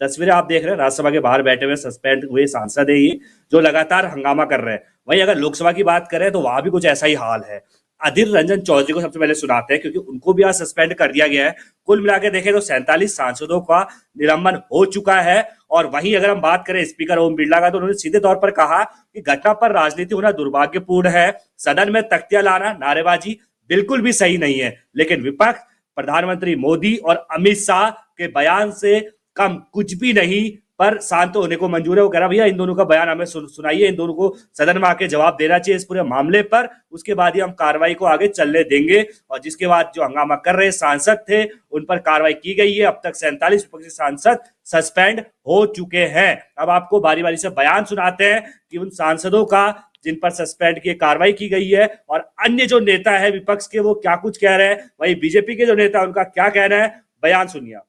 तस्वीरें आप देख रहे हैं, राज्यसभा के बाहर बैठे हुए सस्पेंड हुए सांसद है ये, जो लगातार हंगामा कर रहे हैं। वहीं अगर लोकसभा की बात करें तो वहां भी कुछ ऐसा ही हाल है। अधीर रंजन चौधरी को सबसे पहले सुनाते हैं, क्योंकि उनको भी आज सस्पेंड कर दिया गया है। कुल मिला के देखें तो 47 सांसदों का निलंबन हो चुका है। और वहीं अगर हम बात करें स्पीकर ओम बिरला का, तो उन्होंने सीधे तौर पर कहा कि घटना पर राजनीति होना दुर्भाग्यपूर्ण है। सदन में तख्तियां लाना, नारेबाजी बिल्कुल भी सही नहीं है। लेकिन विपक्ष प्रधानमंत्री मोदी और अमित शाह के बयान से कम कुछ भी नहीं, पर शांत होने को मंजूर है। वो कह रहा भैया इन दोनों का बयान हमें सुनाइए, इन दोनों को सदन में आके जवाब देना चाहिए इस पूरे मामले पर, उसके बाद ही हम कार्रवाई को आगे चलने देंगे। और जिसके बाद जो हंगामा कर रहे सांसद थे उन पर कार्रवाई की गई है। अब तक 47 विपक्षी सांसद सस्पेंड हो चुके हैं। अब आपको बारी बारी से बयान सुनाते हैं कि उन सांसदों का जिन पर सस्पेंड की कार्रवाई की गई है, और अन्य जो नेता है विपक्ष के वो क्या कुछ कह रहे हैं, वही बीजेपी के जो नेता उनका क्या कहना है, बयान सुनिए।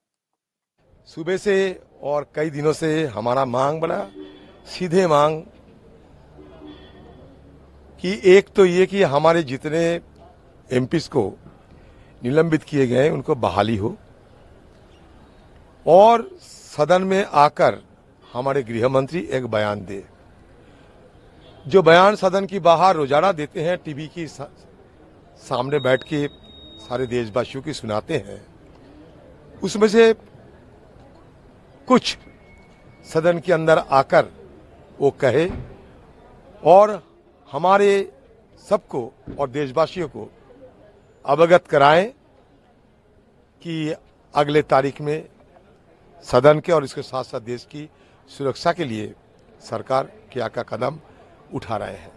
सुबह से और कई दिनों से हमारा मांग बड़ा सीधे मांग कि एक तो ये कि हमारे जितने एमपीज को निलंबित किए गए उनको बहाली हो, और सदन में आकर हमारे गृह मंत्री एक बयान दे। जो बयान सदन की बाहर रोजाना देते हैं, टीवी की सामने बैठ के सारे देशवासियों की सुनाते हैं, उसमें से कुछ सदन के अंदर आकर वो कहे और हमारे सबको और देशवासियों को अवगत कराएं कि अगले तारीख में सदन के और इसके साथ साथ देश की सुरक्षा के लिए सरकार क्या क्या कदम उठा रहे हैं।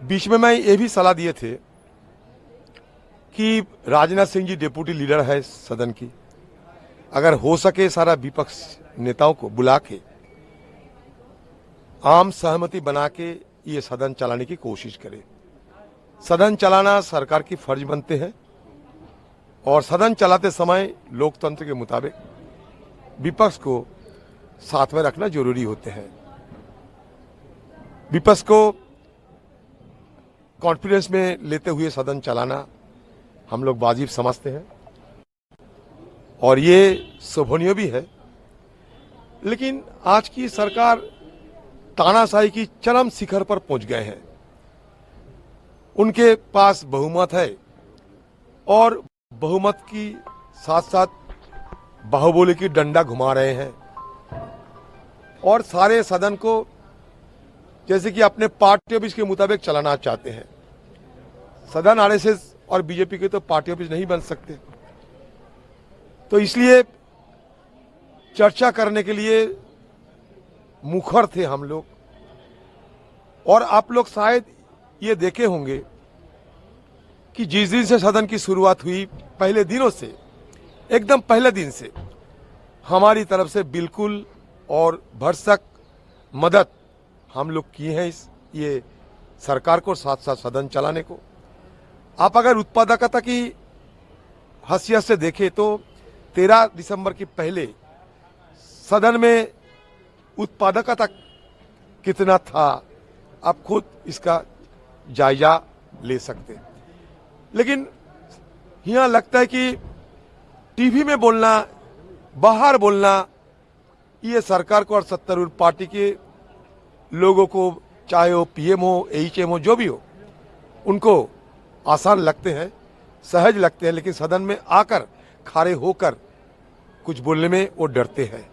बीच में मैं ये भी सलाह दिए थे कि राजनाथ सिंह जी डिप्टी लीडर है सदन की, अगर हो सके सारा विपक्ष नेताओं को बुला के आम सहमति बना के ये सदन चलाने की कोशिश करे। सदन चलाना सरकार की फर्ज बनते हैं, और सदन चलाते समय लोकतंत्र के मुताबिक विपक्ष को साथ में रखना जरूरी होते हैं। विपक्ष को कॉन्फिडेंस में लेते हुए सदन चलाना हम लोग वाजिब समझते हैं, और ये शोभनीय भी है। लेकिन आज की सरकार तानाशाही की चरम शिखर पर पहुंच गए हैं। उनके पास बहुमत है, और बहुमत की साथ साथ बाहुबली की डंडा घुमा रहे हैं, और सारे सदन को जैसे कि अपने पार्टी ऑफिस के मुताबिक चलाना चाहते हैं। सदन आरएसएस और बीजेपी के तो पार्टी ऑफिस नहीं बन सकते, तो इसलिए चर्चा करने के लिए मुखर थे हम लोग। और आप लोग शायद ये देखे होंगे कि जिस दिन से सदन की शुरुआत हुई, पहले दिनों से, एकदम पहले दिन से हमारी तरफ से बिल्कुल और भरसक मदद हम लोग किए हैं ये सरकार को, साथ साथ सदन चलाने को। आप अगर उत्पादकता की हैसियत से देखें तो 13 दिसंबर के पहले सदन में उत्पादकता कितना था, आप खुद इसका जायजा ले सकते। लेकिन यहाँ लगता है कि टीवी में बोलना, बाहर बोलना, ये सरकार को और सत्तारूढ़ पार्टी के लोगों को, चाहे वो पीएम हो, एचएम हो, जो भी हो, उनको आसान लगते हैं, सहज लगते हैं। लेकिन सदन में आकर खड़े होकर कुछ बोलने में वो डरते हैं।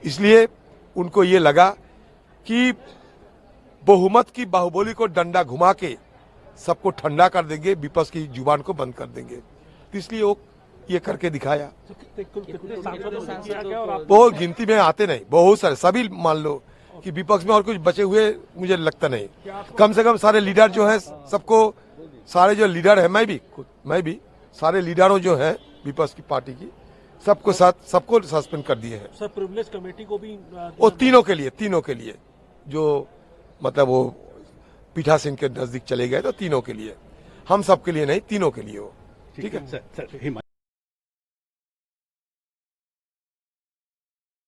इसलिए उनको ये लगा कि बहुमत की बाहुबली को डंडा घुमा के सबको ठंडा कर देंगे, विपक्ष की जुबान को बंद कर देंगे। तो इसलिए वो ये करके दिखाया। वो गिनती में आते नहीं, बहुत सारे, सभी मान लो कि विपक्ष में और कुछ बचे हुए मुझे लगता नहीं। कम से कम सारे लीडर जो हैं, सबको, सारे जो लीडर है, मैं भी सारे लीडरों जो हैं विपक्ष की पार्टी की, सबको सस्पेंड कर दिए हैं। सर, प्रिविलेज कमेटी को भी वो तीनों के लिए जो मतलब वो पीठासीन के नजदीक चले गए, तो तीनों के लिए, हम सब के लिए नहीं, तीनों के लिए वो। ठीक है सर।